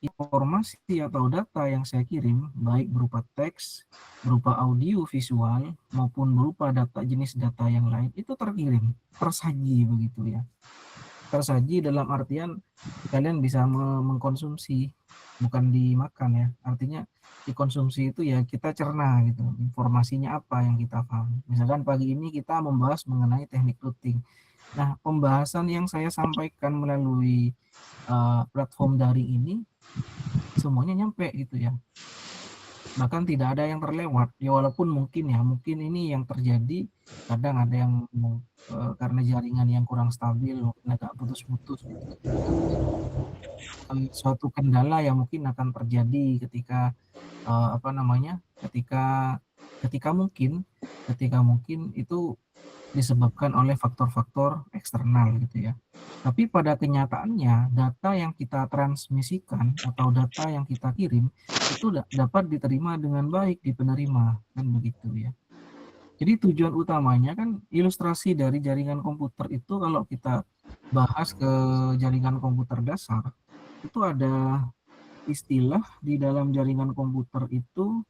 informasi atau data yang saya kirim, baik berupa teks, berupa audio, visual, maupun berupa jenis data yang lain, itu terkirim, tersaji begitu ya. Tersaji dalam artian kalian bisa mengkonsumsi, bukan dimakan ya. Artinya dikonsumsi itu ya kita cerna gitu, informasinya apa yang kita paham. Misalkan pagi ini kita membahas mengenai teknik routing. Nah, pembahasan yang saya sampaikan melalui platform daring ini semuanya nyampe gitu ya, bahkan tidak ada yang terlewat ya, walaupun mungkin ini yang terjadi kadang ada yang karena jaringan yang kurang stabil mungkin agak putus-putus gitu. Suatu kendala yang mungkin akan terjadi ketika ketika mungkin itu disebabkan oleh faktor-faktor eksternal gitu ya. Tapi pada kenyataannya data yang kita transmisikan atau data yang kita kirim itu dapat diterima dengan baik di penerima, kan begitu ya. Jadi tujuan utamanya kan ilustrasi dari jaringan komputer itu kalau kita bahas ke jaringan komputer dasar, itu ada istilah di dalam jaringan komputer itu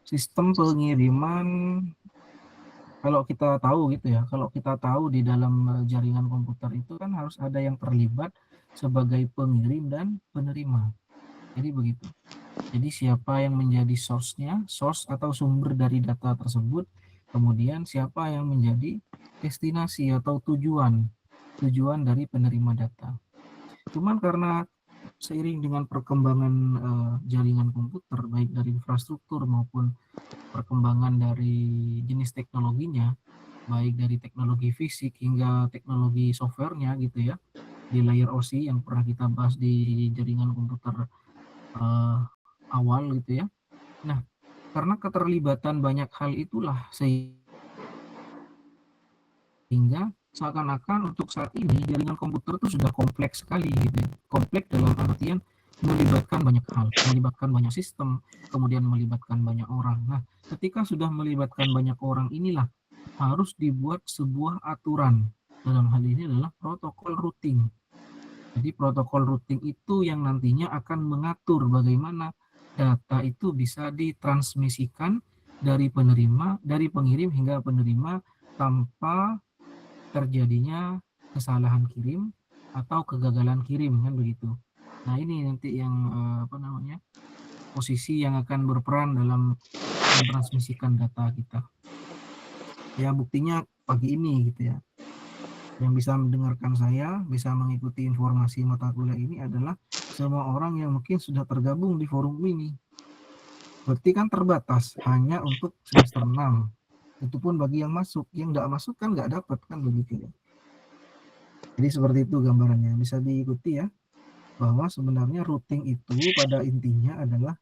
sistem pengiriman. Kalau kita tahu gitu ya, kalau kita tahu di dalam jaringan komputer itu kan harus ada yang terlibat sebagai pengirim dan penerima. Jadi begitu. Jadi siapa yang menjadi source-nya, source atau sumber dari data tersebut, kemudian siapa yang menjadi destinasi atau tujuan dari penerima data. Cuman karena seiring dengan perkembangan jaringan komputer, baik dari infrastruktur maupun perkembangan dari jenis teknologinya, baik dari teknologi fisik hingga teknologi softwarenya gitu ya, di layer OSI yang pernah kita bahas di jaringan komputer awal gitu ya. Nah, karena keterlibatan banyak hal itulah sehingga seakan-akan untuk saat ini jaringan komputer itu sudah kompleks sekali gitu ya. Kompleks dalam artian melibatkan banyak hal, melibatkan banyak sistem, kemudian melibatkan banyak orang. Nah, ketika sudah melibatkan banyak orang inilah harus dibuat sebuah aturan. Dalam hal ini adalah protokol routing. Jadi protokol routing itu yang nantinya akan mengatur bagaimana data itu bisa ditransmisikan dari pengirim hingga penerima tanpa terjadinya kesalahan kirim atau kegagalan kirim, kan begitu. Nah, ini nanti yang posisi yang akan berperan dalam mentransmisikan data kita. Ya, buktinya pagi ini gitu ya. Yang bisa mendengarkan saya, bisa mengikuti informasi mata kuliah ini adalah semua orang yang mungkin sudah tergabung di forum ini. Berarti kan terbatas hanya untuk semester 6. Itu pun bagi yang masuk, yang nggak masuk kan nggak dapat, kan begitu ya. Jadi seperti itu gambarannya, bisa diikuti ya, bahwa sebenarnya routing itu pada intinya adalah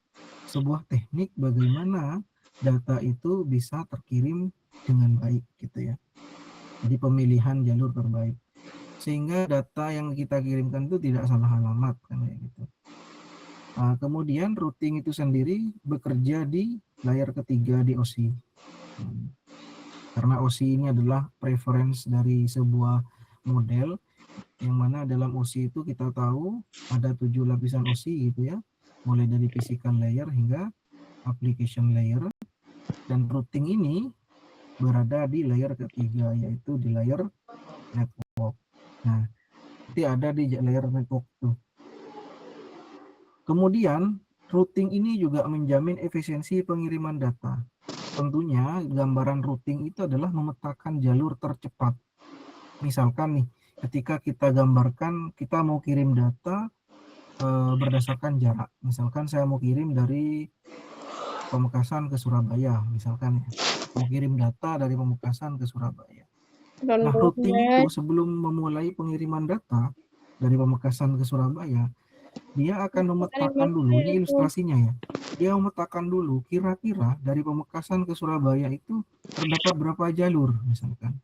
sebuah teknik bagaimana data itu bisa terkirim dengan baik gitu ya. Jadi pemilihan jalur terbaik, sehingga data yang kita kirimkan itu tidak salah alamat kan kayak gitu. Nah, kemudian routing itu sendiri bekerja di layar ketiga di OSI. Karena OSI ini adalah preference dari sebuah model, yang mana dalam OSI itu kita tahu ada 7 lapisan OSI gitu ya, mulai dari physical layer hingga application layer, dan routing ini berada di layer ketiga, yaitu di layer network. Nah, nanti ada di layer network tuh. Kemudian routing ini juga menjamin efisiensi pengiriman data. Tentunya gambaran routing itu adalah memetakan jalur tercepat. Misalkan nih, ketika kita gambarkan kita mau kirim data berdasarkan jarak. Misalkan saya mau kirim dari Pamekasan ke Surabaya, misalkan ya. Mau kirim data dari Pamekasan ke Surabaya. Nah, routing itu sebelum memulai pengiriman data dari Pamekasan ke Surabaya, dia akan memetakan dulu, ini ilustrasinya ya. Dia memetakan dulu kira-kira dari Pamekasan ke Surabaya itu terdapat berapa jalur, misalkan.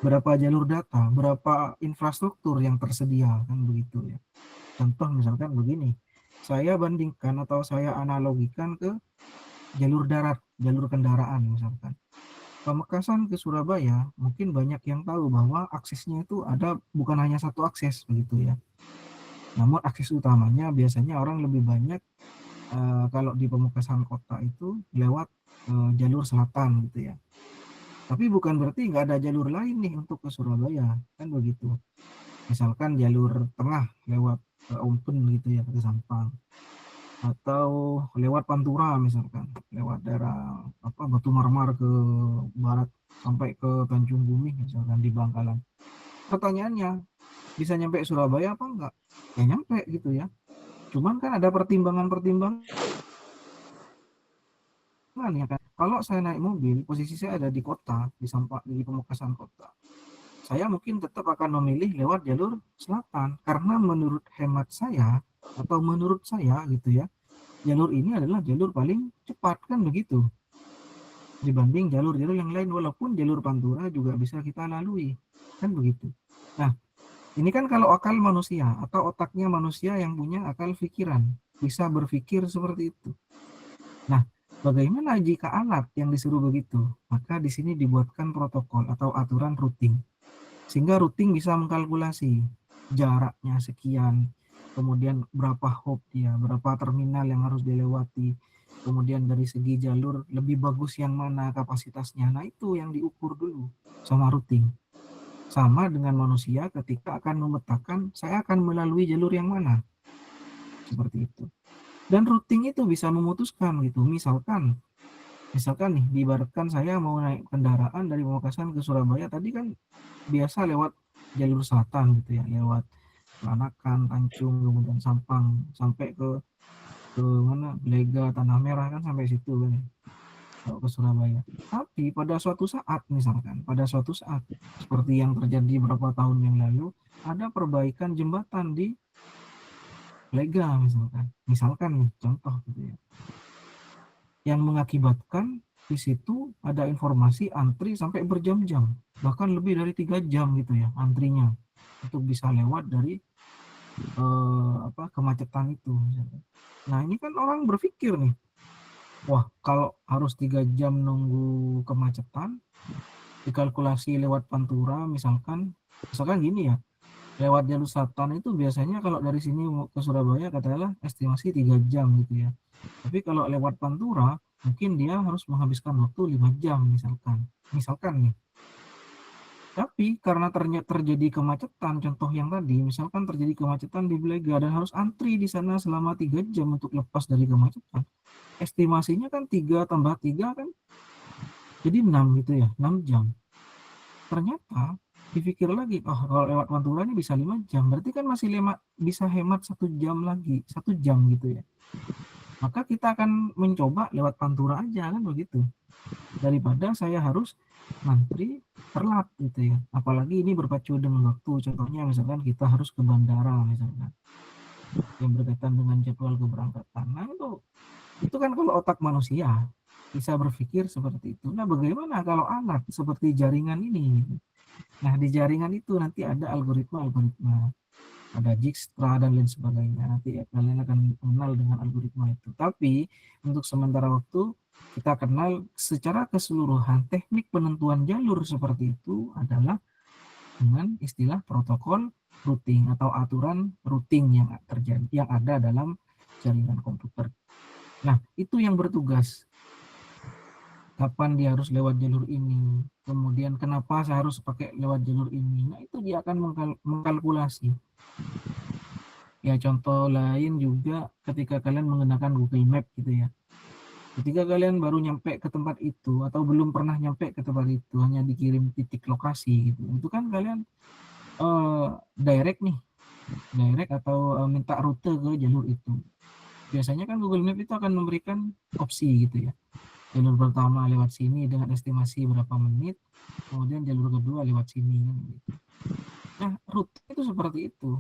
Berapa jalur data, berapa infrastruktur yang tersedia, kan begitu ya. Contoh misalkan begini, saya bandingkan atau saya analogikan ke jalur darat, jalur kendaraan misalkan. Pamekasan ke Surabaya, mungkin banyak yang tahu bahwa aksesnya itu ada bukan hanya satu akses begitu ya. Namun akses utamanya biasanya orang lebih banyak kalau di Pamekasan kota itu lewat jalur selatan gitu ya. Tapi bukan berarti nggak ada jalur lain nih untuk ke Surabaya, kan begitu. Misalkan jalur tengah lewat Ompin gitu ya, ke Sampang. Atau lewat Pantura misalkan, lewat daerah Batu Marmar ke barat sampai ke Tanjung Bumi misalkan di Bangkalan. Pertanyaannya, bisa nyampe Surabaya apa enggak? Ya nyampe gitu ya. Cuman kan ada pertimbangan-pertimbangan ya kan. Kalau saya naik mobil, posisi saya ada di kota, di Pamekasan kota. Saya mungkin tetap akan memilih lewat jalur selatan karena menurut hemat saya atau menurut saya gitu ya, jalur ini adalah jalur paling cepat kan begitu dibanding jalur-jalur yang lain, walaupun jalur Pantura juga bisa kita lalui kan begitu. Nah, ini kan kalau akal manusia atau otaknya manusia yang punya akal pikiran bisa berpikir seperti itu. Nah, bagaimana jika alat yang disuruh begitu? Maka di sini dibuatkan protokol atau aturan routing sehingga routing bisa mengkalkulasi jaraknya sekian, kemudian berapa hop dia, berapa terminal yang harus dilewati, kemudian dari segi jalur lebih bagus yang mana kapasitasnya. Nah, itu yang diukur dulu sama routing. Sama dengan manusia ketika akan memetakan saya akan melalui jalur yang mana. Seperti itu. Dan routing itu bisa memutuskan gitu. Misalkan nih diibaratkan saya mau naik kendaraan dari Pamekasan ke Surabaya, tadi kan biasa lewat jalur selatan gitu ya, lewat Peranakan, Tanjung, kemudian Sampang sampai ke mana Blega, Tanah Merah kan sampai situ kan kalau ke Surabaya. Tapi pada suatu saat misalkan, pada suatu saat seperti yang terjadi beberapa tahun yang lalu, ada perbaikan jembatan di Blega misalkan nih contoh gitu ya, yang mengakibatkan di situ ada informasi antri sampai berjam-jam, bahkan lebih dari 3 jam gitu ya antrinya untuk bisa lewat dari kemacetan itu. Nah, ini kan orang berpikir nih, wah kalau harus 3 jam nunggu kemacetan, dikalkulasi lewat Pantura misalkan gini ya, lewat jalur selatan itu biasanya kalau dari sini ke Surabaya katakanlah estimasi 3 jam gitu ya. Tapi kalau lewat Pantura, mungkin dia harus menghabiskan waktu 5 jam misalkan nih. Tapi karena terjadi kemacetan, contoh yang tadi, misalkan terjadi kemacetan di Blega dan harus antri di sana selama 3 jam untuk lepas dari kemacetan. Estimasinya kan 3 tambah 3 kan jadi 6 gitu ya, 6 jam. Ternyata dipikir lagi, oh kalau lewat Pantura ini bisa 5 jam, berarti kan masih bisa hemat 1 jam lagi, 1 jam gitu ya. Maka kita akan mencoba lewat Pantura aja kan begitu. Daripada saya harus ngantri telat gitu ya. Apalagi ini berpacu dengan waktu. Contohnya misalkan kita harus ke bandara misalkan yang berkaitan dengan jadwal keberangkatan. Nah, itu kan kalau otak manusia bisa berpikir seperti itu. Nah, bagaimana kalau alat seperti jaringan ini? Nah, di jaringan itu nanti ada algoritma, ada Dijkstra dan lain sebagainya. Nanti kalian akan kenal dengan algoritma itu. Tapi untuk sementara waktu kita kenal secara keseluruhan teknik penentuan jalur seperti itu adalah dengan istilah protokol routing atau aturan routing yang terjadi yang ada dalam jaringan komputer. Nah, itu yang bertugas. Kapan dia harus lewat jalur ini, kemudian kenapa saya harus pakai lewat jalur ini. Nah, itu dia akan mengkalkulasi. Ya, contoh lain juga ketika kalian menggunakan Google Map gitu ya. Ketika kalian baru nyampe ke tempat itu atau belum pernah nyampe ke tempat itu, hanya dikirim titik lokasi gitu. Itu kan kalian direct atau minta rute ke jalur itu. Biasanya kan Google Map itu akan memberikan opsi gitu ya. Jalur pertama lewat sini dengan estimasi berapa menit, kemudian jalur kedua lewat sini gitu. Nah, rute itu seperti itu.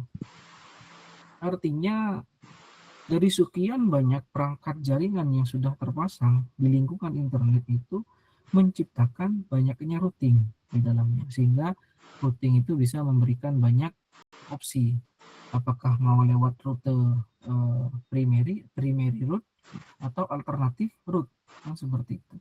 Artinya dari sekian banyak perangkat jaringan yang sudah terpasang di lingkungan internet itu menciptakan banyaknya routing di dalamnya, sehingga routing itu bisa memberikan banyak opsi. Apakah mau lewat rute primary route atau alternatif route, kan seperti itu.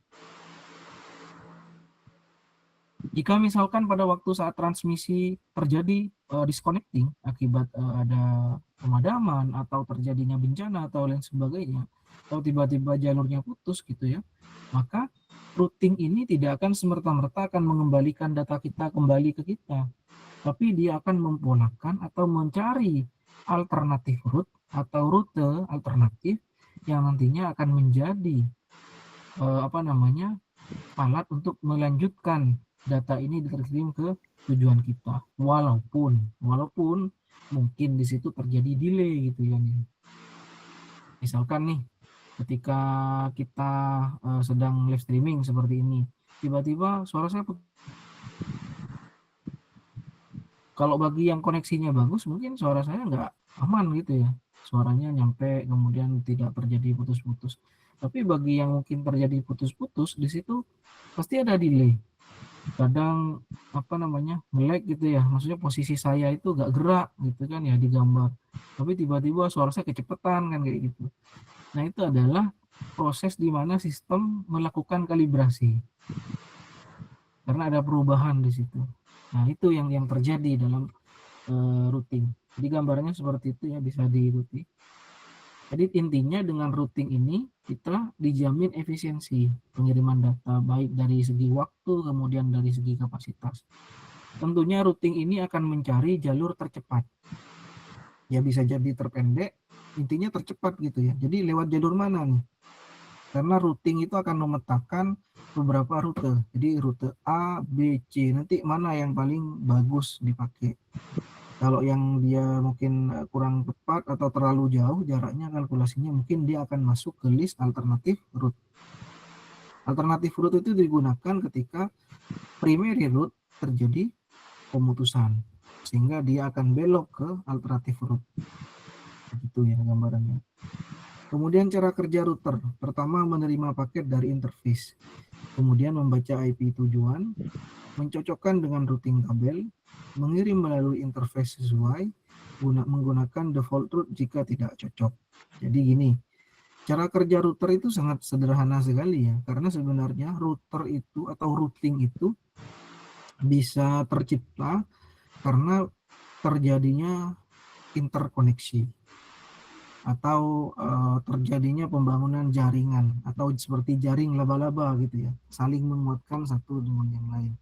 Jika misalkan pada waktu saat transmisi terjadi disconnecting akibat ada pemadaman atau terjadinya bencana atau lain sebagainya, atau tiba-tiba jalurnya putus gitu ya, maka routing ini tidak akan semerta-merta akan mengembalikan data kita kembali ke kita, tapi dia akan mempolakan atau mencari alternatif route atau rute alternatif yang nantinya akan menjadi alat untuk melanjutkan data ini dikirim ke tujuan kita, walaupun mungkin di situ terjadi delay gitu ya nih. Misalkan nih ketika kita sedang live streaming seperti ini, tiba-tiba suara saya kalau bagi yang koneksinya bagus mungkin suara saya nggak aman gitu ya, suaranya nyampe kemudian tidak terjadi putus-putus. Tapi bagi yang mungkin terjadi putus-putus, di situ pasti ada delay. Kadang nge-lag gitu ya, maksudnya posisi saya itu gak gerak gitu kan ya di gambar, tapi tiba-tiba suara saya kecepatan kan kayak gitu. Nah itu adalah proses di mana sistem melakukan kalibrasi karena ada perubahan di situ. Nah itu yang terjadi dalam routing. Jadi gambarnya seperti itu ya, bisa diikuti. Jadi intinya dengan routing ini kita dijamin efisiensi pengiriman data baik dari segi waktu kemudian dari segi kapasitas. Tentunya routing ini akan mencari jalur tercepat. Ya bisa jadi terpendek, intinya tercepat gitu ya. Jadi lewat jalur mana nih? Karena routing itu akan memetakan beberapa rute. Jadi rute A, B, C. Nanti mana yang paling bagus dipakai. Kalau yang dia mungkin kurang tepat atau terlalu jauh jaraknya, kalkulasinya mungkin dia akan masuk ke list alternatif route. Alternatif route itu digunakan ketika primary route terjadi pemutusan, sehingga dia akan belok ke alternatif route. Begitu ya gambarannya. Kemudian cara kerja router, pertama menerima paket dari interface, kemudian membaca IP tujuan, mencocokkan dengan routing tabel, mengirim melalui interface sesuai, menggunakan default route jika tidak cocok. Jadi gini, cara kerja router itu sangat sederhana sekali ya, karena sebenarnya router itu atau routing itu bisa tercipta karena terjadinya interkoneksi atau terjadinya pembangunan jaringan atau seperti jaring laba-laba gitu ya, saling menguatkan satu dengan yang lain.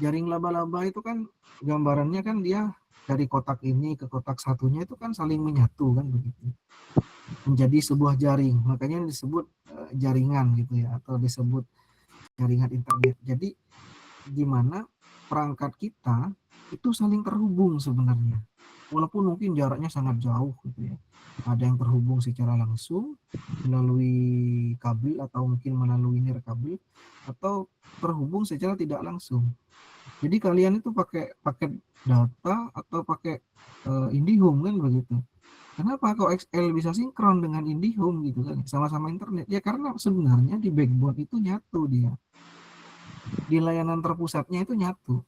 Jaring laba-laba itu kan gambarannya kan dia dari kotak ini ke kotak satunya itu kan saling menyatu kan begitu, menjadi sebuah jaring, makanya disebut jaringan gitu ya, atau disebut jaringan internet. Jadi di mana perangkat kita itu saling terhubung sebenarnya, walaupun mungkin jaraknya sangat jauh gitu ya. Ada yang terhubung secara langsung melalui kabel atau mungkin melalui nirkabel, atau terhubung secara tidak langsung. Jadi kalian itu pakai paket data atau pakai IndiHome kan begitu. Kenapa kok XL bisa sinkron dengan IndiHome gitu kan, sama-sama internet? Ya karena sebenarnya di backbone itu nyatu dia. Di layanan terpusatnya itu nyatu.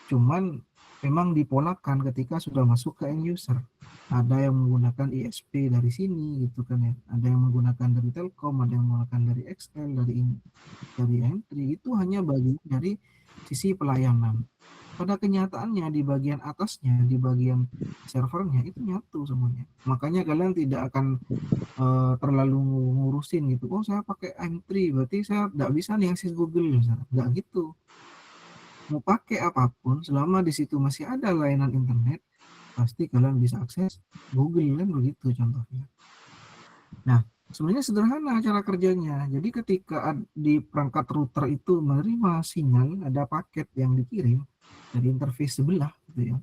Cuman memang dipolakan ketika sudah masuk ke end user. Ada yang menggunakan ISP dari sini gitu kan ya. Ada yang menggunakan dari Telkom, ada yang menggunakan dari XL, dari M3. Itu hanya bagian dari sisi pelayanan. Pada kenyataannya di bagian atasnya, di bagian servernya itu nyatu semuanya. Makanya kalian tidak akan terlalu ngurusin gitu. Oh saya pakai M3, berarti saya tidak bisa nih akses Google misalnya. Nggak gitu. Mau pakai apapun, selama di situ masih ada layanan internet, pasti kalian bisa akses Google kan begitu contohnya. Nah, sebenarnya sederhana cara kerjanya. Jadi ketika di perangkat router itu menerima sinyal, ada paket yang dikirim dari interface sebelah gitu ya.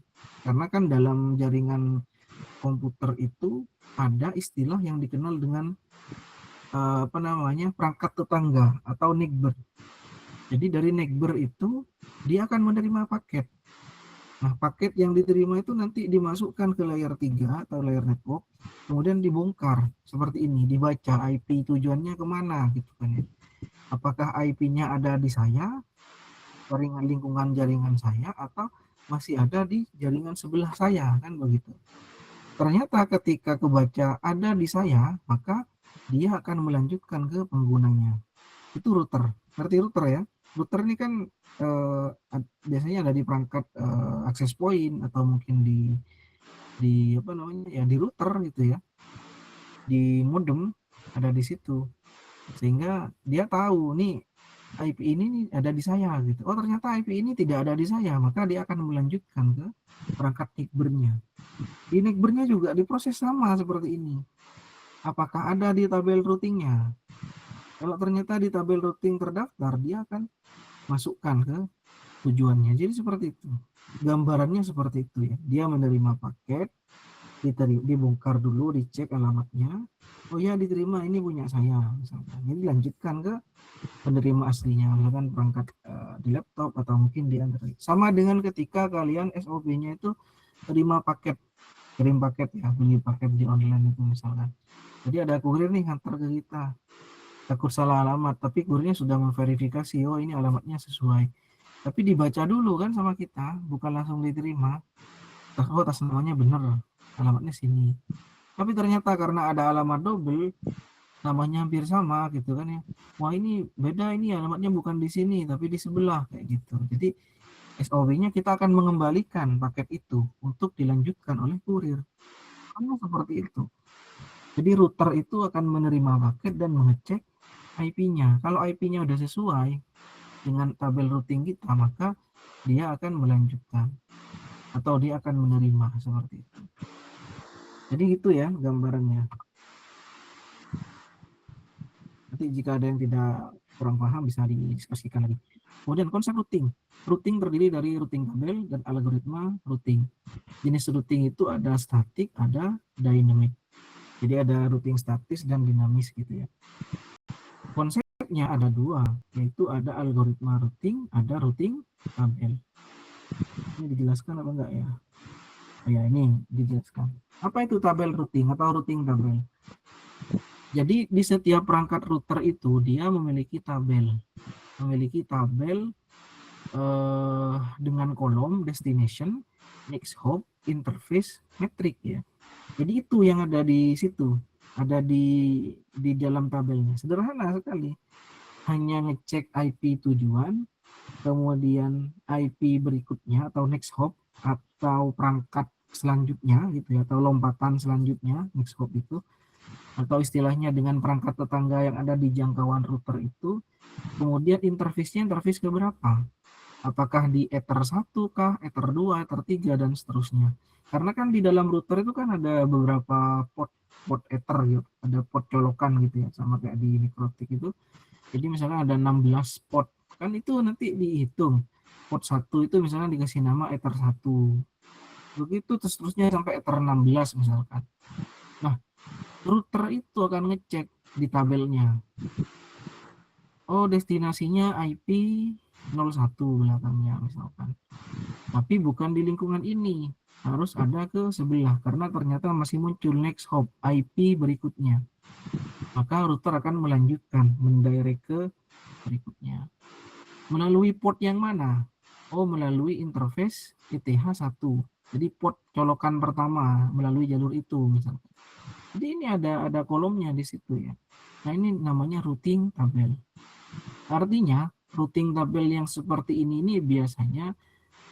Karena kan dalam jaringan komputer itu ada istilah yang dikenal dengan perangkat tetangga atau neighbor. Jadi dari neighbor itu dia akan menerima paket. Nah, paket yang diterima itu nanti dimasukkan ke layer 3 atau layer network, kemudian dibongkar seperti ini, dibaca IP tujuannya kemana gitu kan ya. Apakah IP-nya ada di saya, jaringan lingkungan jaringan saya, atau masih ada di jaringan sebelah saya kan begitu. Ternyata ketika kebaca ada di saya, maka dia akan melanjutkan ke penggunanya. Itu router. Ngerti router ya? router ini kan biasanya ada di perangkat access point atau mungkin di apa namanya ya, di router gitu ya, di modem ada di situ, sehingga dia tahu nih IP ini nih ada di saya gitu. Oh ternyata IP ini tidak ada di saya, maka dia akan melanjutkan ke perangkat NICBER-nya. Di NICBER-nya juga diproses sama seperti ini. Apakah ada di tabel routingnya? Kalau ternyata di tabel routing terdaftar, dia akan masukkan ke tujuannya. Jadi seperti itu. Gambarannya seperti itu ya. Dia menerima paket, dibongkar dulu, dicek alamatnya. Oh ya diterima, ini punya saya misalkan. Jadi dilanjutkan ke penerima aslinya, misalkan perangkat di laptop atau mungkin di Android. Sama dengan ketika kalian SOP-nya itu terima paket, kirim paket ya, beli paket di online itu misalkan. Jadi ada kurir nih hantar ke kita, takut salah alamat, tapi kurirnya sudah memverifikasi, oh ini alamatnya sesuai. Tapi dibaca dulu kan sama kita, bukan langsung diterima. Oh atas namanya benar, alamatnya sini. Tapi ternyata karena ada alamat double, namanya hampir sama gitu kan ya. Wah ini beda, ini alamatnya bukan di sini tapi di sebelah kayak gitu. Jadi SOP-nya kita akan mengembalikan paket itu untuk dilanjutkan oleh kurir. Karena seperti itu. Jadi router itu akan menerima paket dan mengecek IP-nya. Kalau IP-nya udah sesuai dengan tabel routing kita, maka dia akan melanjutkan atau dia akan menerima seperti itu. Jadi gitu ya gambarannya. Nanti jika ada yang tidak kurang paham bisa didiskusikan lagi. Kemudian konsep routing. Routing terdiri dari routing tabel dan algoritma routing. Jenis routing itu ada statik, ada dynamic. Jadi ada routing statis dan dinamis gitu ya. Konsepnya ada dua, yaitu ada algoritma routing, ada routing tabel. Ini dijelaskan apa enggak ya? Oh ya, ini dijelaskan. Apa itu tabel routing atau routing tabel? Jadi di setiap perangkat router itu dia memiliki tabel dengan kolom destination, next hop, interface, metric ya. Jadi itu yang ada di situ, ada di dalam tabelnya. Sederhana sekali. Hanya ngecek IP tujuan, kemudian IP berikutnya atau next hop atau perangkat selanjutnya gitu ya, atau lompatan selanjutnya next hop itu, atau istilahnya dengan perangkat tetangga yang ada di jangkauan router itu. Kemudian interface-nya interface ke berapa? Apakah di Ether 1 kah, Ether 2, Ether 3, dan seterusnya. Karena kan di dalam router itu kan ada beberapa port Ether gitu, ada port colokan gitu ya, sama kayak di Mikrotik itu. Jadi misalnya ada 16 port, kan itu nanti dihitung. Port 1 itu misalnya dikasih nama Ether 1. Begitu terusnya sampai Ether 16 misalkan. Nah, router itu akan ngecek di tabelnya. Oh, destinasinya IP 01 belakangnya misalkan. Tapi bukan di lingkungan ini. Harus ada ke sebelah karena ternyata masih muncul next hop IP berikutnya. Maka router akan melanjutkan mendirect ke berikutnya. Melalui port yang mana? Oh, melalui interface ETH1. Jadi port colokan pertama melalui jalur itu misalkan. Jadi ini ada kolomnya di situ ya. Nah, ini namanya routing tabel. Artinya, routing tabel yang seperti ini biasanya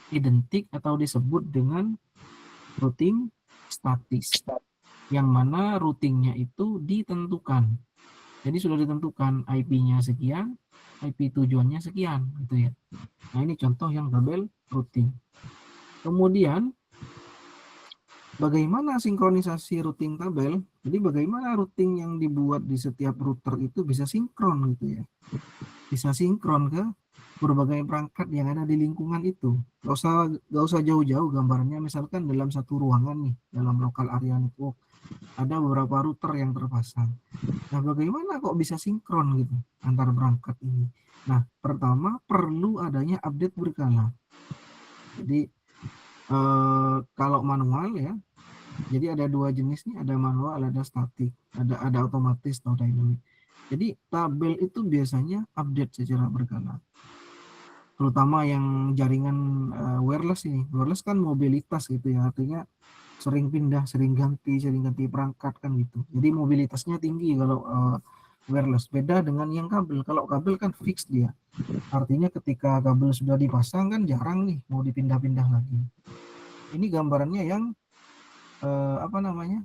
identik atau disebut dengan routing statis, yang mana routingnya itu ditentukan. Jadi sudah ditentukan IP-nya sekian, IP tujuannya sekian, gitu ya. Nah ini contoh yang tabel routing. Kemudian bagaimana sinkronisasi routing tabel? Jadi bagaimana routing yang dibuat di setiap router itu bisa sinkron gitu ya. Bisa sinkron ke berbagai perangkat yang ada di lingkungan itu. Gak usah jauh-jauh gambarnya, misalkan dalam satu ruangan nih, dalam local area network, ada beberapa router yang terpasang. Nah, bagaimana kok bisa sinkron gitu antar perangkat ini? Nah, pertama perlu adanya update berkala. Jadi kalau manual ya, jadi ada dua jenis nih, ada manual, ada statik, ada otomatis atau dynamic. Jadi tabel itu biasanya update secara berkala. Terutama yang jaringan wireless ini. Wireless kan mobilitas gitu ya, artinya sering pindah, sering ganti perangkat kan gitu. Jadi mobilitasnya tinggi kalau wireless. Beda dengan yang kabel. Kalau kabel kan fix dia. Artinya ketika kabel sudah dipasang kan jarang nih mau dipindah-pindah lagi. Ini gambarannya yang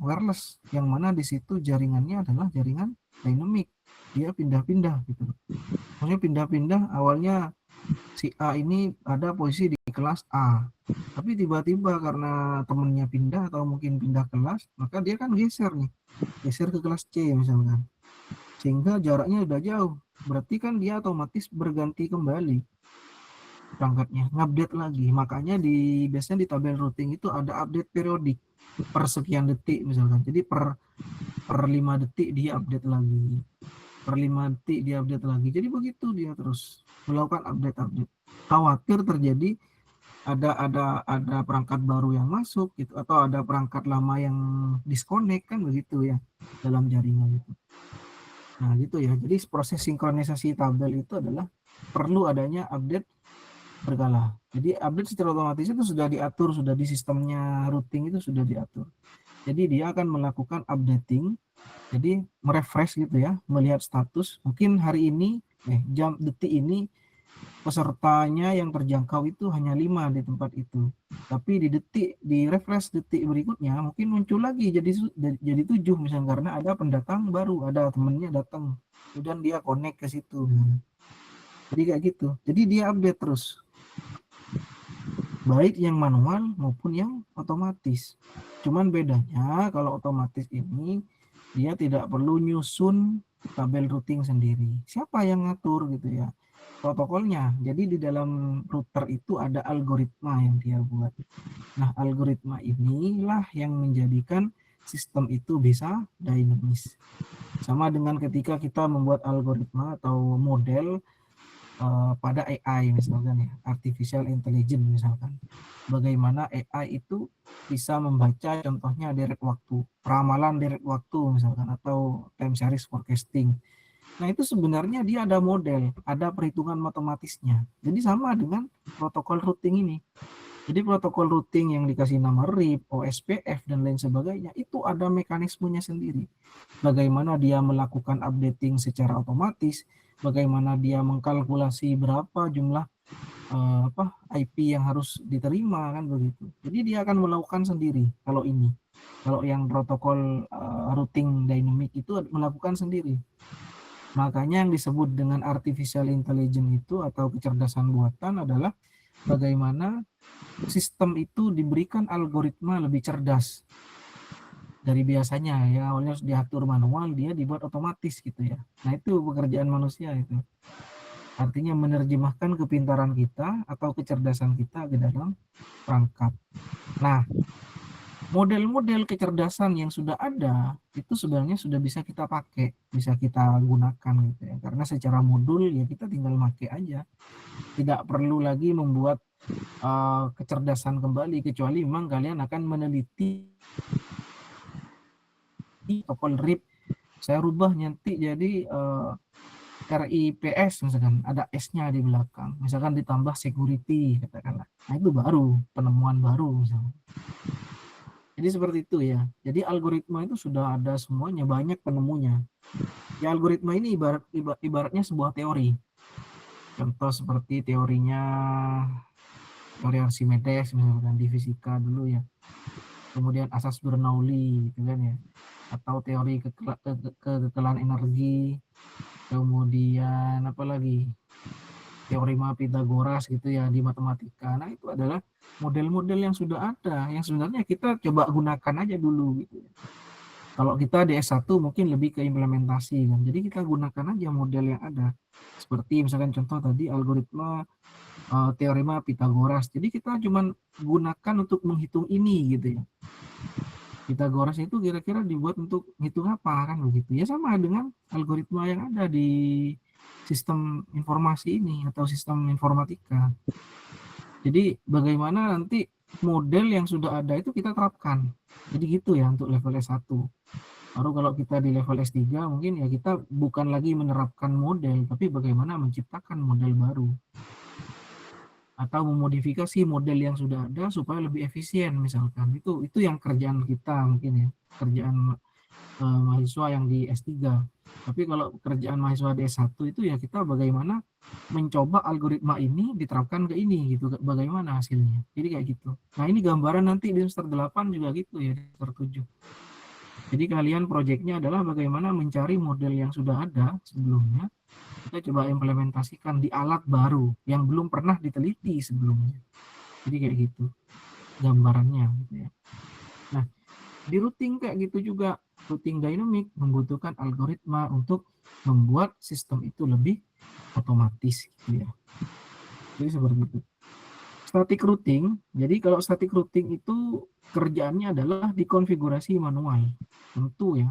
wireless, yang mana di situ jaringannya adalah jaringan dynamic. Dia pindah-pindah gitu. Maksudnya pindah-pindah, awalnya si A ini ada posisi di kelas A, tapi tiba-tiba karena temennya pindah atau mungkin pindah kelas, maka dia kan geser ke kelas C misalkan, sehingga jaraknya udah jauh. Berarti kan dia otomatis berganti kembali perangkatnya, ngupdate lagi. Makanya biasanya di tabel routing itu ada update periodik per sekian detik misalkan. Jadi per 5 detik dia update lagi, per 5 detik dia update lagi. Jadi begitu dia terus melakukan update. Khawatir terjadi ada perangkat baru yang masuk gitu, atau ada perangkat lama yang disconnect, kan begitu ya dalam jaringan itu. Nah gitu ya. Jadi proses sinkronisasi tabel itu adalah perlu adanya update berkala. Jadi update secara otomatis itu sudah diatur, sudah di sistemnya routing itu sudah diatur. Jadi dia akan melakukan updating, jadi merefresh gitu ya, melihat status. Mungkin hari ini, jam detik ini pesertanya yang terjangkau itu hanya 5 di tempat itu. Tapi di refresh detik berikutnya mungkin muncul lagi jadi 7 misalnya, karena ada pendatang baru, ada temennya datang, kemudian dia connect ke situ. Jadi kayak gitu. Jadi dia update terus, baik yang manual maupun yang otomatis. Cuman bedanya kalau otomatis ini dia tidak perlu nyusun tabel routing sendiri. Siapa yang ngatur gitu ya? Protokolnya. Jadi di dalam router itu ada algoritma yang dia buat. Nah, algoritma inilah yang menjadikan sistem itu bisa dinamis. Sama dengan ketika kita membuat algoritma atau model pada AI misalkan ya, artificial intelligence misalkan. Bagaimana AI itu bisa membaca contohnya direct waktu, peramalan direct waktu misalkan, atau time series forecasting. Nah itu sebenarnya dia ada model, ada perhitungan matematisnya. Jadi sama dengan protokol routing ini. Jadi protokol routing yang dikasih nama RIP, OSPF, dan lain sebagainya, itu ada mekanismenya sendiri. Bagaimana dia melakukan updating secara otomatis, bagaimana dia mengkalkulasi berapa jumlah IP yang harus diterima, kan begitu. Jadi dia akan melakukan sendiri kalau ini. Kalau yang protokol routing dynamic itu melakukan sendiri. Makanya yang disebut dengan artificial intelligence itu atau kecerdasan buatan adalah bagaimana sistem itu diberikan algoritma lebih cerdas dari biasanya ya. Awalnya harus diatur manual, dia dibuat otomatis gitu ya. Nah itu pekerjaan manusia itu. Artinya menerjemahkan kepintaran kita atau kecerdasan kita ke dalam perangkat. Nah, model-model kecerdasan yang sudah ada itu sebenarnya sudah bisa kita pakai, bisa kita gunakan gitu ya. Karena secara modul ya kita tinggal pakai aja. Tidak perlu lagi membuat kecerdasan kembali, kecuali memang kalian akan meneliti protokol RIP, saya rubah nanti jadi RIPS misalkan, ada S-nya di belakang, misalkan ditambah security katakanlah. Nah itu baru penemuan baru misalkan. Jadi seperti itu ya. Jadi algoritma itu sudah ada semuanya, banyak penemunya. Ya algoritma ini ibaratnya sebuah teori. Contoh seperti teori Archimedes misalkan di fisika dulu ya. Kemudian asas Bernoulli gitu kan ya. Atau teori kekekalan energi. Kemudian apa lagi? Teorema Pythagoras gitu ya di matematika. Nah itu adalah model-model yang sudah ada, yang sebenarnya kita coba gunakan aja dulu gitu. Kalau kita di S1 mungkin lebih ke implementasi kan. Jadi kita gunakan aja model yang ada. Seperti misalkan contoh tadi algoritma teorema Pythagoras. Jadi kita cuma gunakan untuk menghitung ini gitu ya. Pythagoras itu kira-kira dibuat untuk hitung apa kan begitu. Ya sama dengan algoritma yang ada di sistem informasi ini atau sistem informatika. Jadi bagaimana nanti model yang sudah ada itu kita terapkan. Jadi gitu ya untuk level S1. Baru kalau kita di level S3 mungkin ya kita bukan lagi menerapkan model, tapi bagaimana menciptakan model baru. Atau memodifikasi model yang sudah ada supaya lebih efisien misalkan. Itu yang kerjaan kita mungkin ya. Kerjaan mahasiswa yang di S3. Tapi kalau pekerjaan mahasiswa di S1 itu ya kita bagaimana mencoba algoritma ini diterapkan ke ini gitu, bagaimana hasilnya. Jadi kayak gitu. Nah, ini gambaran nanti di semester 8 juga gitu ya, di semester 7. Jadi kalian proyeknya adalah bagaimana mencari model yang sudah ada sebelumnya, kita coba implementasikan di alat baru yang belum pernah diteliti sebelumnya. Jadi kayak gitu gambarannya gitu ya. Nah, di routing kayak gitu juga, routing dynamic membutuhkan algoritma untuk membuat sistem itu lebih otomatis gitu ya. Jadi seperti itu. Static routing, jadi kalau static routing itu kerjaannya adalah dikonfigurasi manual, tentu ya,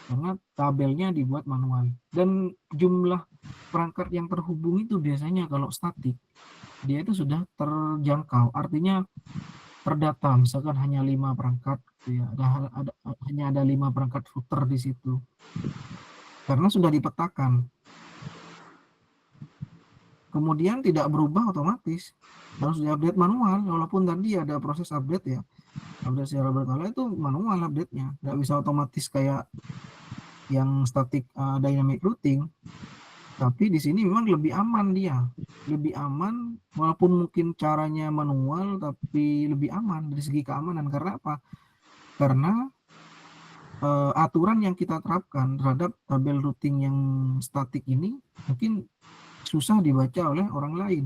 karena tabelnya dibuat manual. Dan jumlah perangkat yang terhubung itu biasanya kalau statik, dia itu sudah terjangkau, artinya terdata, misalkan hanya 5 perangkat, gitu ya, hanya ada 5 perangkat router di situ, karena sudah dipetakan. Kemudian tidak berubah otomatis, harus diupdate manual, walaupun tadi ada proses update ya, update secara berkala itu manual update-nya, nggak bisa otomatis kayak yang static dynamic routing. Tapi di sini memang lebih aman dia, lebih aman walaupun mungkin caranya manual, tapi lebih aman dari segi keamanan. Karena apa? Karena aturan yang kita terapkan terhadap tabel routing yang statik ini mungkin susah dibaca oleh orang lain.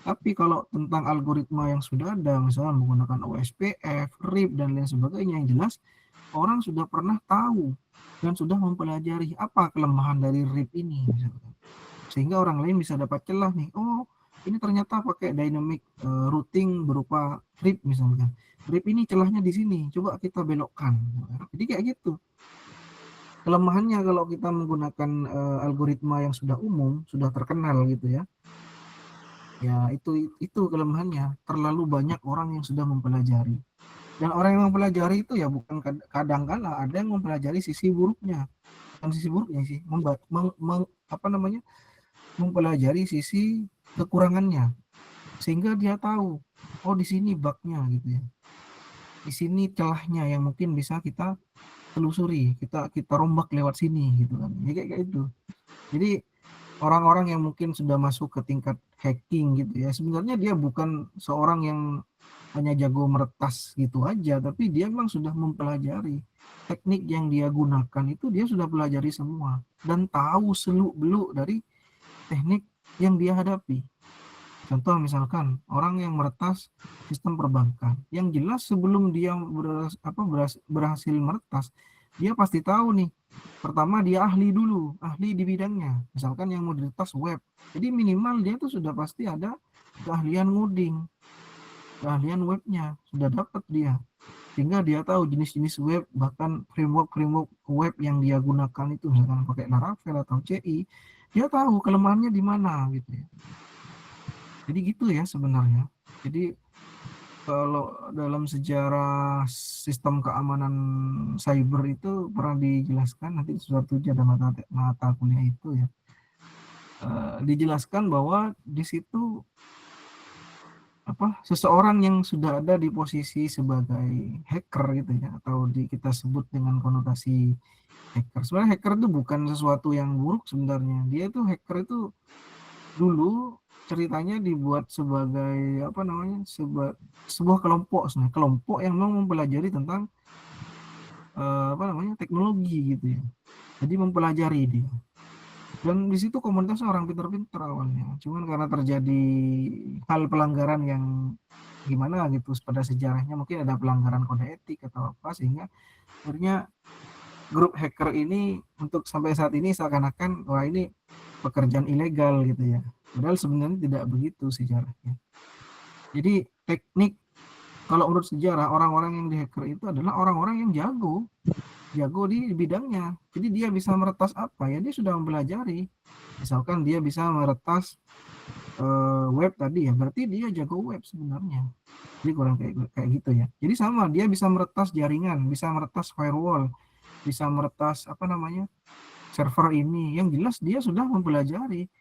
Tapi kalau tentang algoritma yang sudah ada, misalnya menggunakan OSPF, RIP, dan lain sebagainya, yang jelas orang sudah pernah tahu dan sudah mempelajari apa kelemahan dari RIP ini, misalkan. Sehingga orang lain bisa dapat celah nih, oh ini ternyata pakai dynamic routing berupa RIP misalkan. RIP ini celahnya di sini, coba kita belokkan. Jadi kayak gitu. Kelemahannya kalau kita menggunakan algoritma yang sudah umum, sudah terkenal gitu ya. Ya itu kelemahannya. Terlalu banyak orang yang sudah mempelajari. Dan orang yang mempelajari itu ya bukan kadang-kala ada yang mempelajari sisi buruknya. Bukan sisi buruknya sih, mempelajari sisi kekurangannya. Sehingga dia tahu, oh di sini bugnya gitu ya. Di sini celahnya yang mungkin bisa kita telusuri, kita rombak lewat sini gitu kan. Ya, kayak itu. Jadi orang-orang yang mungkin sudah masuk ke tingkat hacking gitu ya, sebenarnya dia bukan seorang yang hanya jago meretas gitu aja, tapi dia memang sudah mempelajari teknik yang dia gunakan, itu dia sudah pelajari semua dan tahu seluk-beluk dari teknik yang dia hadapi. Contoh misalkan orang yang meretas sistem perbankan, yang jelas sebelum dia berhasil meretas, dia pasti tahu nih, pertama dia ahli dulu, ahli di bidangnya, misalkan yang mau diretas web, jadi minimal dia tuh sudah pasti ada keahlian ngoding, keahlian webnya sudah dapat dia, sehingga dia tahu jenis-jenis web, bahkan framework web yang dia gunakan itu, misalkan pakai Laravel atau CI, dia tahu kelemahannya di mana gitu ya. Jadi gitu ya sebenarnya. Jadi kalau dalam sejarah sistem keamanan cyber itu pernah dijelaskan, nanti suatu ada mata kuliah itu ya, dijelaskan bahwa di situ seseorang yang sudah ada di posisi sebagai hacker gitu ya, atau kita sebut dengan konotasi hacker. Sebenarnya hacker itu bukan sesuatu yang buruk sebenarnya. Dia itu hacker itu dulu ceritanya dibuat sebagai sebuah kelompok yang mau mempelajari tentang teknologi gitu ya. Jadi mempelajari dia. Dan di situ komunitasnya orang pintar-pintar awalnya. Cuman karena terjadi hal pelanggaran yang gimana gitu pada sejarahnya, mungkin ada pelanggaran kode etik atau apa, sehingga akhirnya grup hacker ini untuk sampai saat ini seakan-akan wah ini pekerjaan ilegal gitu ya. Padahal sebenarnya tidak begitu sejarahnya. Jadi teknik, kalau menurut sejarah, orang-orang yang di hacker itu adalah orang-orang yang jago di bidangnya. Jadi dia bisa meretas apa ya, dia sudah mempelajari. Misalkan dia bisa meretas web tadi ya, berarti dia jago web sebenarnya. Jadi kurang kayak gitu ya. Jadi sama, dia bisa meretas jaringan, bisa meretas firewall, bisa meretas server ini. Yang jelas dia sudah mempelajari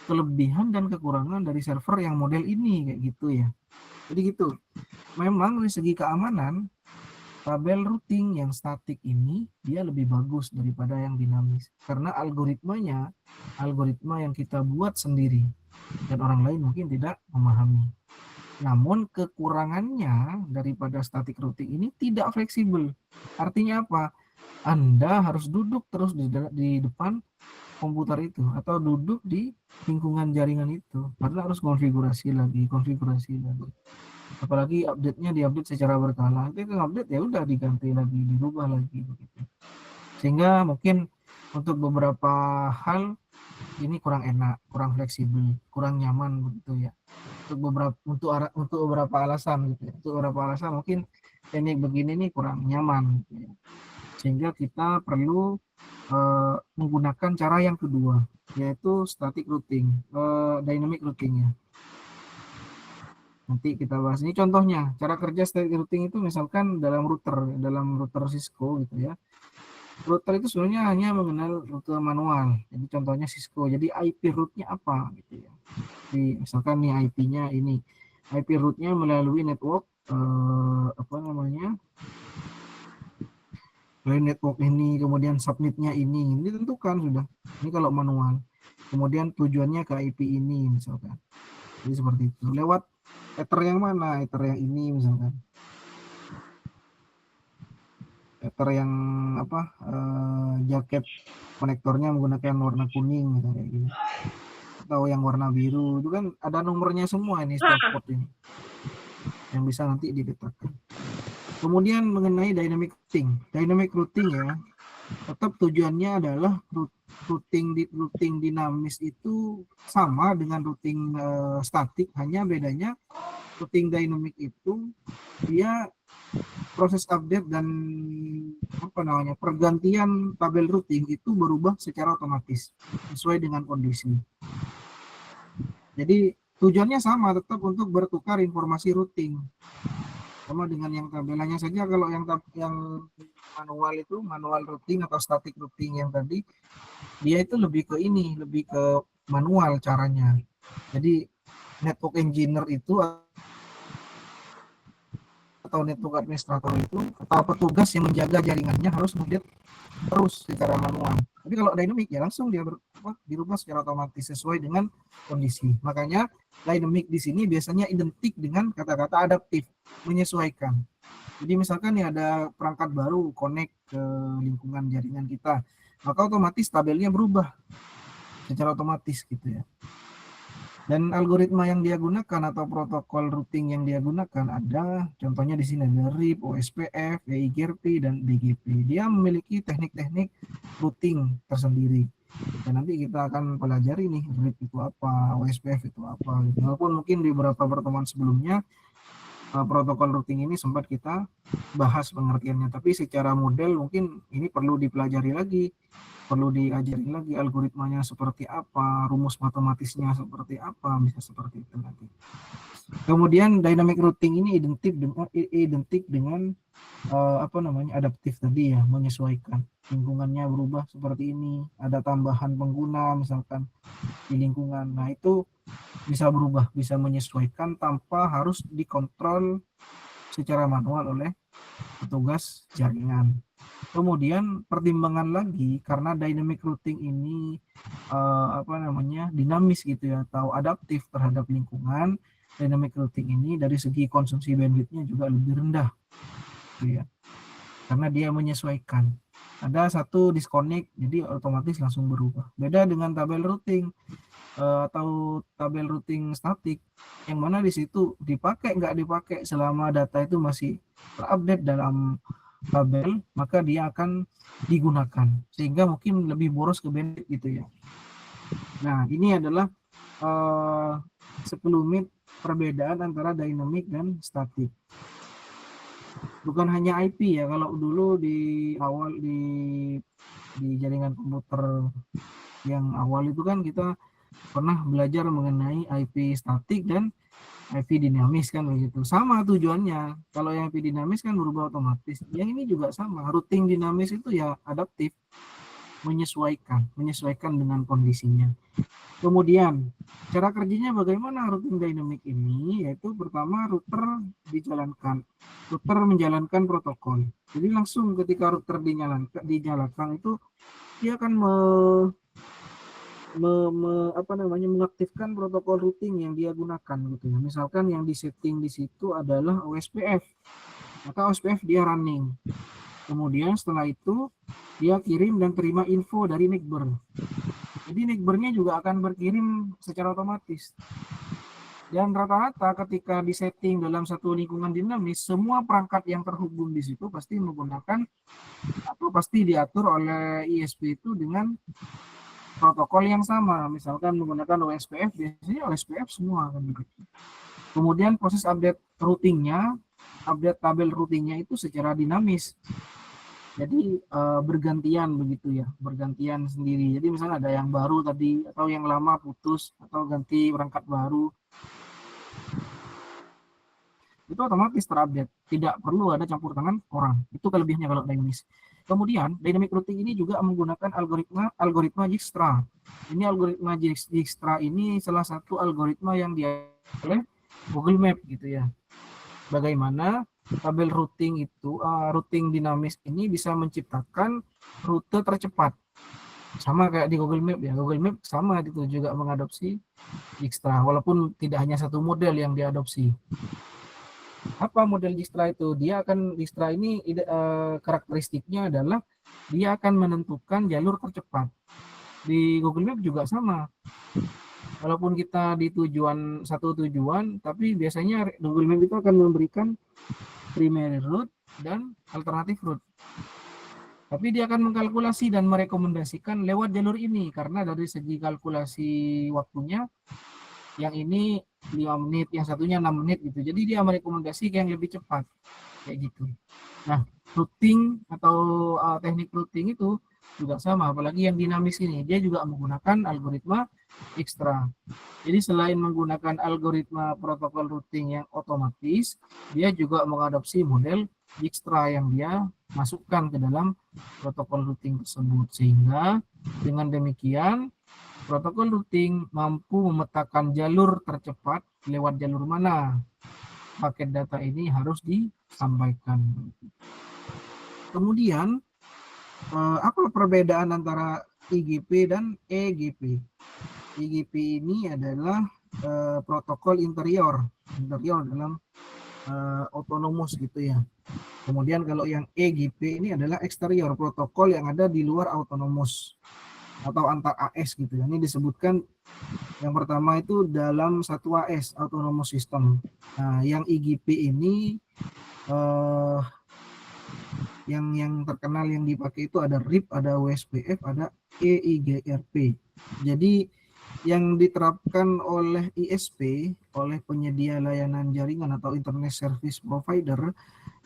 kelebihan dan kekurangan dari server yang model ini kayak gitu ya. Jadi gitu. Memang dari segi keamanan tabel routing yang statik ini dia lebih bagus daripada yang dinamis karena algoritma yang kita buat sendiri dan orang lain mungkin tidak memahami. Namun kekurangannya daripada static routing ini tidak fleksibel. Artinya apa? Anda harus duduk terus di depan komputer itu atau duduk di lingkungan jaringan itu karena harus konfigurasi lagi. Apalagi update-nya diupdate secara berkala. Itu update ya udah diganti lagi, dirubah lagi begitu. Sehingga mungkin untuk beberapa hal ini kurang enak, kurang fleksibel, kurang nyaman begitu ya. Untuk beberapa alasan gitu ya. Untuk beberapa alasan mungkin teknik begini nih kurang nyaman gitu ya. Sehingga kita perlu menggunakan cara yang kedua, yaitu static routing, dynamic routing ya. Nanti kita bahas. Ini contohnya, cara kerja static routing itu misalkan dalam router Cisco gitu ya. Router itu sebenarnya hanya mengenal rute manual. Jadi contohnya Cisco. Jadi IP root-nya apa gitu ya. Jadi misalkan nih IP-nya ini. IP root-nya melalui network network ini, kemudian subnetnya ini ditentukan sudah. Ini kalau manual. Kemudian tujuannya ke IP ini misalkan. Jadi seperti itu. Lewat ether yang mana? Ether yang ini misalkan. Ether yang apa? Jaket konektornya menggunakan warna kuning gitu kayak gini. Atau yang warna biru itu kan ada nomornya semua ini setiap port ini. Yang bisa nanti didetekan. Kemudian mengenai dynamic routing. Dynamic routing ya, tetap tujuannya adalah routing dinamis itu sama dengan routing statik, hanya bedanya routing dynamic itu dia proses update dan pergantian tabel routing itu berubah secara otomatis sesuai dengan kondisi. Jadi tujuannya sama, tetap untuk bertukar informasi routing. Sama dengan yang tabelannya saja. Kalau yang manual itu manual routing atau static routing yang tadi, dia itu lebih ke manual caranya. Jadi network engineer itu atau network administrator itu atau petugas yang menjaga jaringannya harus mengupdate terus secara manual. Tapi kalau dynamic ya langsung dia dirubah secara otomatis sesuai dengan kondisi. Makanya dynamic di sini biasanya identik dengan kata-kata adaptif, menyesuaikan. Jadi misalkan nih ada perangkat baru connect ke lingkungan jaringan kita, maka otomatis tabelnya berubah secara otomatis gitu ya. Dan algoritma yang dia gunakan atau protokol routing yang dia gunakan ada, contohnya di sini ada RIP, OSPF, EIGRP, dan BGP. Dia memiliki teknik-teknik routing tersendiri. Dan nanti kita akan pelajari nih RIP itu apa, OSPF itu apa. Walaupun mungkin di beberapa pertemuan sebelumnya protokol routing ini sempat kita bahas pengertiannya, tapi secara model mungkin ini perlu dipelajari lagi. Perlu diajari lagi algoritmanya seperti apa, rumus matematisnya seperti apa, bisa seperti itu nanti. Kemudian dynamic routing ini identik dengan adaptif tadi ya, menyesuaikan. Lingkungannya berubah seperti ini, ada tambahan pengguna misalkan di lingkungan. Nah, itu bisa berubah, bisa menyesuaikan tanpa harus dikontrol secara manual oleh petugas jaringan. Kemudian pertimbangan lagi karena dynamic routing ini dinamis gitu ya atau adaptif terhadap lingkungan, dynamic routing ini dari segi konsumsi bandwidth-nya juga lebih rendah gitu ya. Karena dia menyesuaikan. Ada satu disconnect jadi otomatis langsung berubah. Beda dengan tabel routing atau tabel routing statik yang mana di situ dipakai nggak dipakai selama data itu masih terupdate dalam tabel, maka dia akan digunakan sehingga mungkin lebih boros ke bandwidth gitu ya. Nah, ini adalah 10 menit perbedaan antara dynamic dan statik. Bukan hanya IP ya, kalau dulu di awal di jaringan komputer yang awal itu kan kita pernah belajar mengenai IP statik dan IP dinamis kan begitu. Sama tujuannya. Kalau yang IP dinamis kan berubah otomatis. Yang ini juga sama. Routing dinamis itu ya adaptif. menyesuaikan dengan kondisinya. Kemudian cara kerjanya bagaimana routing dynamic ini, yaitu pertama router menjalankan protokol. Jadi langsung ketika router dinyalakan itu dia akan mengaktifkan protokol routing yang dia gunakan gitu ya. Misalkan yang disetting di situ adalah OSPF, maka OSPF dia running. Kemudian setelah itu dia kirim dan terima info dari neighbor. Jadi neighbornya juga akan berkirim secara otomatis. Dan rata-rata ketika disetting dalam satu lingkungan dinamis, semua perangkat yang terhubung di situ pasti menggunakan atau pasti diatur oleh ISP itu dengan protokol yang sama. Misalkan menggunakan OSPF, biasanya OSPF semua kan gitu. Kemudian proses update tabel routingnya itu secara dinamis. Jadi bergantian begitu ya, bergantian sendiri. Jadi misalnya ada yang baru tadi atau yang lama putus atau ganti perangkat baru, itu otomatis terupdate, tidak perlu ada campur tangan orang. Itu kelebihannya kalau dinamis. Kemudian dynamic routing ini juga menggunakan algoritma Dijkstra. Ini algoritma Dijkstra ini salah satu algoritma yang diambil oleh Google Map gitu ya. Bagaimana tabel routing itu, routing dinamis ini bisa menciptakan rute tercepat. Sama kayak di Google Map ya. Google Map sama itu juga mengadopsi Dijkstra, walaupun tidak hanya satu model yang diadopsi. Apa model Dijkstra itu? Dijkstra ini karakteristiknya adalah dia akan menentukan jalur tercepat. Di Google Map juga sama. Walaupun kita di satu tujuan, tapi biasanya Google Map itu akan memberikan primary route dan alternative route. Tapi dia akan mengkalkulasi dan merekomendasikan lewat jalur ini, karena dari segi kalkulasi waktunya, yang ini 5 menit, yang satunya 6 menit gitu. Jadi dia merekomendasi yang lebih cepat, kayak gitu. Nah, routing atau teknik routing itu juga sama, apalagi yang dinamis ini, dia juga menggunakan algoritma Dijkstra. Jadi selain menggunakan algoritma protokol routing yang otomatis, dia juga mengadopsi model Dijkstra yang dia masukkan ke dalam protokol routing tersebut. Sehingga dengan demikian protokol routing mampu memetakan jalur tercepat lewat jalur mana paket data ini harus disampaikan. Kemudian apa perbedaan antara IGP dan EGP? IGP ini adalah protokol interior dalam autonomous gitu ya. Kemudian kalau yang EGP ini adalah eksterior, protokol yang ada di luar autonomous atau antar AS gitu ya. Ini disebutkan yang pertama itu dalam satu AS, autonomous system. Nah, yang IGP ini yang terkenal yang dipakai itu ada RIP, ada OSPF, ada EIGRP. Jadi yang diterapkan oleh ISP, oleh penyedia layanan jaringan atau internet service provider,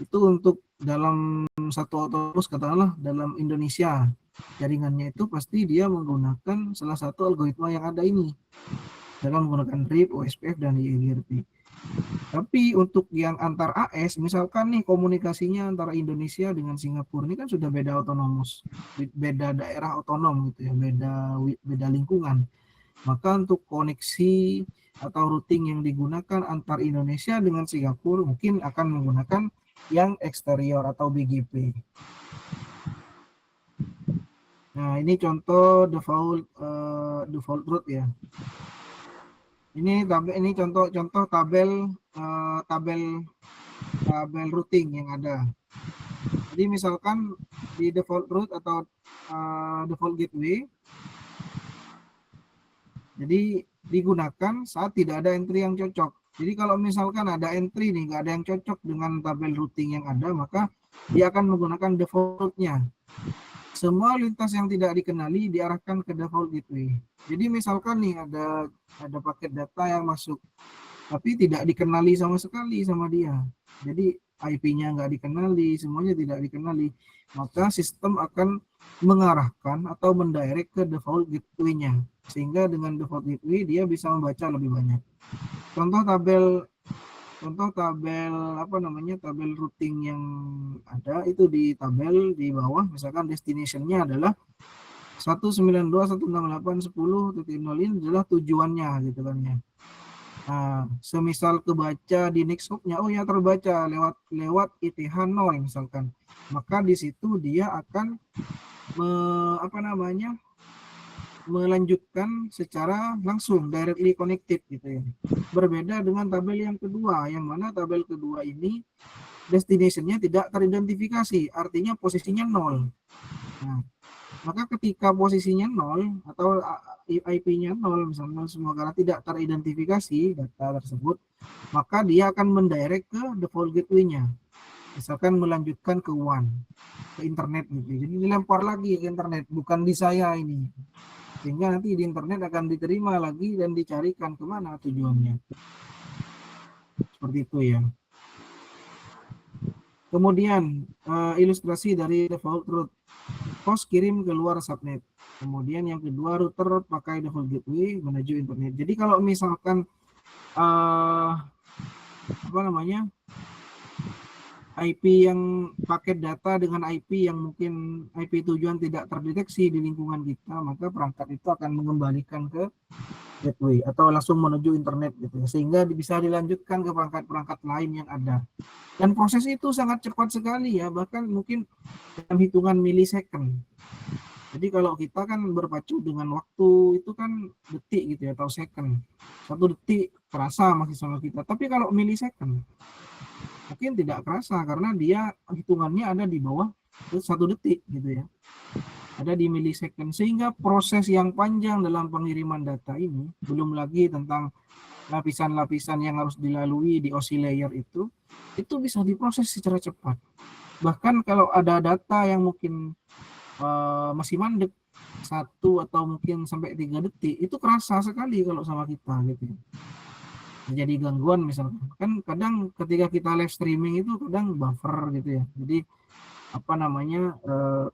itu untuk dalam satu autonomous, katakanlah dalam Indonesia, jaringannya itu pasti dia menggunakan salah satu algoritma yang ada ini, dalam menggunakan RIP, OSPF, dan EIGRP. Tapi untuk yang antar AS, misalkan nih komunikasinya antara Indonesia dengan Singapura, ini kan sudah beda autonomous, beda daerah otonom gitu ya, beda lingkungan. Maka untuk koneksi atau routing yang digunakan antar Indonesia dengan Singapura mungkin akan menggunakan yang eksterior atau BGP. Nah, ini contoh default route ya. Ini contoh tabel routing yang ada. Jadi misalkan di default route atau default gateway, jadi digunakan saat tidak ada entry yang cocok. Jadi kalau misalkan ada entry nih, nggak ada yang cocok dengan tabel routing yang ada, maka dia akan menggunakan default-nya. Semua lintas yang tidak dikenali diarahkan ke default gateway. Jadi misalkan nih ada paket data yang masuk, tapi tidak dikenali sama sekali sama dia. Jadi IP-nya nggak dikenali, semuanya tidak dikenali. Maka sistem akan mengarahkan atau mendirect ke default gateway-nya. Sehingga dengan default gateway dia bisa membaca lebih banyak. Contoh tabel tabel routing yang ada itu di tabel di bawah, misalkan destination-nya adalah 192.168.10.0 ini adalah tujuannya gitu kan ya. Nah, semisal kebaca di next hop-nya, oh ya terbaca lewat ETH 0 misalkan, maka di situ dia akan melanjutkan secara langsung directly connected gitu ya. Berbeda dengan tabel yang kedua, yang mana tabel kedua ini destination-nya tidak teridentifikasi, artinya posisinya 0. Nah, maka ketika posisinya 0 atau IP-nya 0 misalnya semua karena tidak teridentifikasi data tersebut, maka dia akan mendirect ke default gateway-nya. Misalkan melanjutkan ke WAN, ke internet gitu. Jadi dilempar lagi ke internet, bukan di saya ini. Sehingga nanti di internet akan diterima lagi dan dicarikan kemana tujuannya. Seperti itu ya. Kemudian ilustrasi dari default route. Host kirim keluar subnet. Kemudian yang kedua, router pakai default gateway menuju internet. Jadi kalau misalkan IP yang paket data dengan IP yang mungkin IP tujuan tidak terdeteksi di lingkungan kita, maka perangkat itu akan mengembalikan ke gateway atau langsung menuju internet gitu, sehingga bisa dilanjutkan ke perangkat-perangkat lain yang ada. Dan proses itu sangat cepat sekali ya, bahkan mungkin dalam hitungan milisecond. Jadi kalau kita kan berpacu dengan waktu itu kan detik gitu ya, atau second. 1 detik terasa masih sama kita. Tapi kalau milisecond mungkin tidak kerasa karena dia hitungannya ada di bawah 1 detik gitu ya. Ada di milisecond, sehingga proses yang panjang dalam pengiriman data ini, belum lagi tentang lapisan-lapisan yang harus dilalui di OSI layer itu bisa diproses secara cepat. Bahkan kalau ada data yang mungkin masih mandek 1 atau mungkin sampai 3 detik, itu kerasa sekali kalau sama kita gitu. Jadi gangguan misalkan. Kan kadang ketika kita live streaming itu kadang buffer gitu ya. Jadi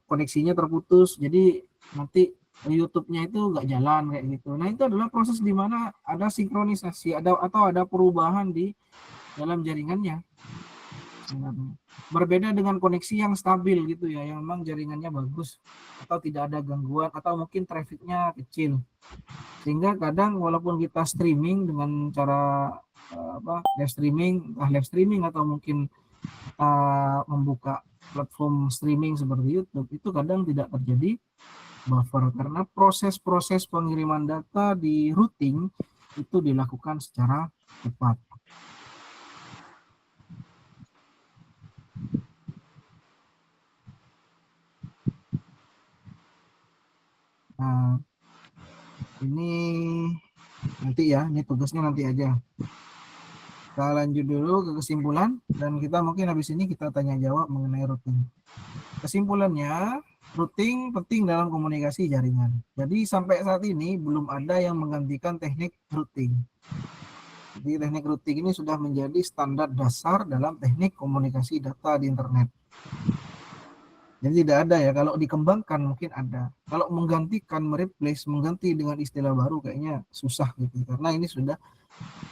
koneksinya terputus. Jadi nanti YouTube-nya itu nggak jalan kayak gitu. Nah, itu adalah proses di mana ada sinkronisasi atau ada perubahan di dalam jaringannya. Berbeda dengan koneksi yang stabil gitu ya, yang memang jaringannya bagus atau tidak ada gangguan atau mungkin trafficnya kecil, sehingga kadang walaupun kita streaming dengan cara live streaming atau mungkin membuka platform streaming seperti YouTube, itu kadang tidak terjadi buffer karena proses-proses pengiriman data di routing itu dilakukan secara cepat. Nah, ini nanti ya, ini tugasnya nanti aja. Kita lanjut dulu ke kesimpulan dan kita mungkin habis ini kita tanya jawab mengenai routing. Kesimpulannya, routing penting dalam komunikasi jaringan. Jadi sampai saat ini belum ada yang menggantikan teknik routing. Jadi teknik routing ini sudah menjadi standar dasar dalam teknik komunikasi data di internet. Jadi tidak ada ya, kalau dikembangkan mungkin ada. Kalau menggantikan, mengganti dengan istilah baru kayaknya susah gitu. Karena ini sudah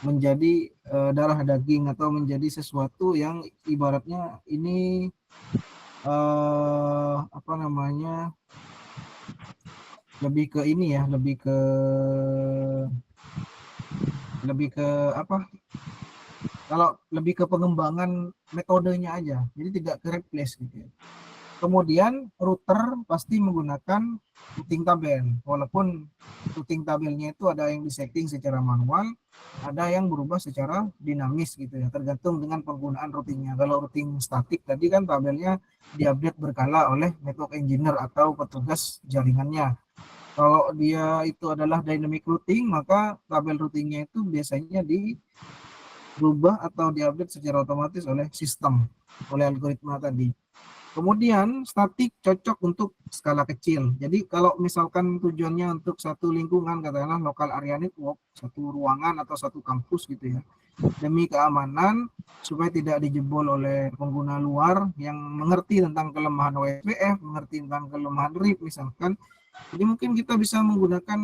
menjadi darah daging atau menjadi sesuatu yang ibaratnya ini lebih ke ini ya, lebih ke apa? Kalau lebih ke pengembangan metodenya aja. Jadi tidak ke replace gitu ya. Kemudian router pasti menggunakan routing tabel, walaupun routing tabelnya itu ada yang disetting secara manual, ada yang berubah secara dinamis gitu ya, tergantung dengan penggunaan routingnya. Kalau routing statik tadi kan tabelnya diupdate berkala oleh network engineer atau petugas jaringannya. Kalau dia itu adalah dynamic routing, maka tabel routingnya itu biasanya dirubah atau diupdate secara otomatis oleh sistem, oleh algoritma tadi. Kemudian statik cocok untuk skala kecil. Jadi kalau misalkan tujuannya untuk satu lingkungan, katakanlah local area network, satu ruangan atau satu kampus gitu ya, demi keamanan supaya tidak dijebol oleh pengguna luar yang mengerti tentang kelemahan WSPF, mengerti tentang kelemahan RIP misalkan. Jadi mungkin kita bisa menggunakan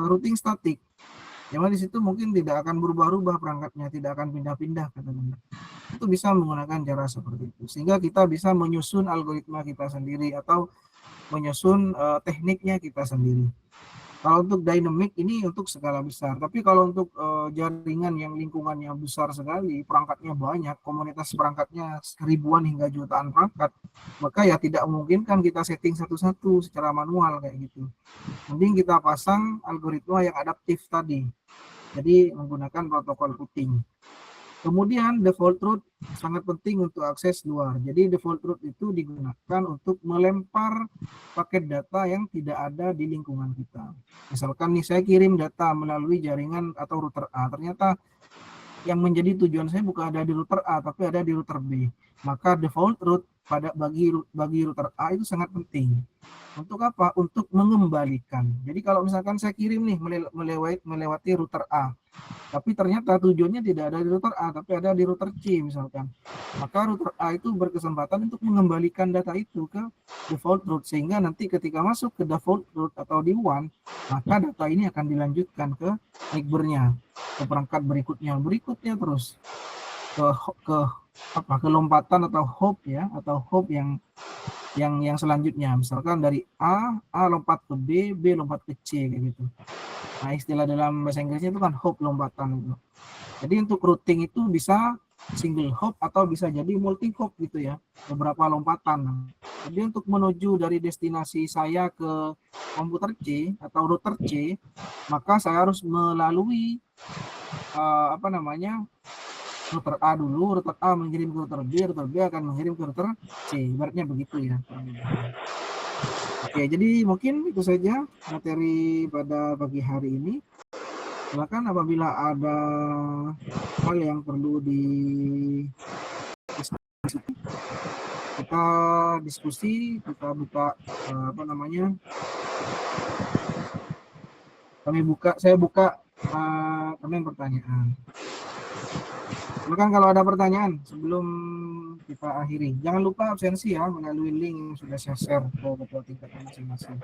routing statik. Yang di situ mungkin tidak akan berubah-ubah perangkatnya, tidak akan pindah-pindah katanya. Itu bisa menggunakan cara seperti itu, sehingga kita bisa menyusun algoritma kita sendiri atau menyusun tekniknya kita sendiri. Kalau untuk dynamic ini untuk skala besar, tapi kalau untuk jaringan yang lingkungannya besar sekali, perangkatnya banyak, komunitas perangkatnya ribuan hingga jutaan perangkat, maka ya tidak memungkinkan kita setting satu-satu secara manual kayak gitu. Mending kita pasang algoritma yang adaptif tadi. Jadi menggunakan protokol routing. Kemudian default route sangat penting untuk akses luar. Jadi default route itu digunakan untuk melempar paket data yang tidak ada di lingkungan kita. Misalkan nih saya kirim data melalui jaringan atau router A, ternyata yang menjadi tujuan saya bukan ada di router A tapi ada di router B. Maka default route bagi router A itu sangat penting. Untuk apa? Untuk mengembalikan. Jadi kalau misalkan saya kirim nih melewati router A, tapi ternyata tujuannya tidak ada di router A, tapi ada di router C misalkan. Maka router A itu berkesempatan untuk mengembalikan data itu ke default route, sehingga nanti ketika masuk ke default route atau di WAN, maka data ini akan dilanjutkan ke neighbornya, ke perangkat berikutnya terus ke lompatan atau hop ya, atau hop yang selanjutnya. Misalkan dari A lompat ke B lompat ke C kayak gitu. Nah, istilah dalam bahasa Inggrisnya itu kan hop, lompatan itu. Jadi untuk routing itu bisa single hop atau bisa jadi multi hop gitu ya, beberapa lompatan. Jadi untuk menuju dari destinasi saya ke komputer C atau router C, maka saya harus melalui router A dulu, router A mengirim ke router B akan mengirim ke router C, ibaratnya begitu ya. Oke, jadi mungkin itu saja materi pada pagi hari ini. Silakan apabila ada hal yang perlu kita diskusi, kita buka saya buka pertanyaan. Silakan kalau ada pertanyaan sebelum kita akhiri. Jangan lupa absensi ya melalui link yang sudah saya share ke ketua tingkat masing-masing.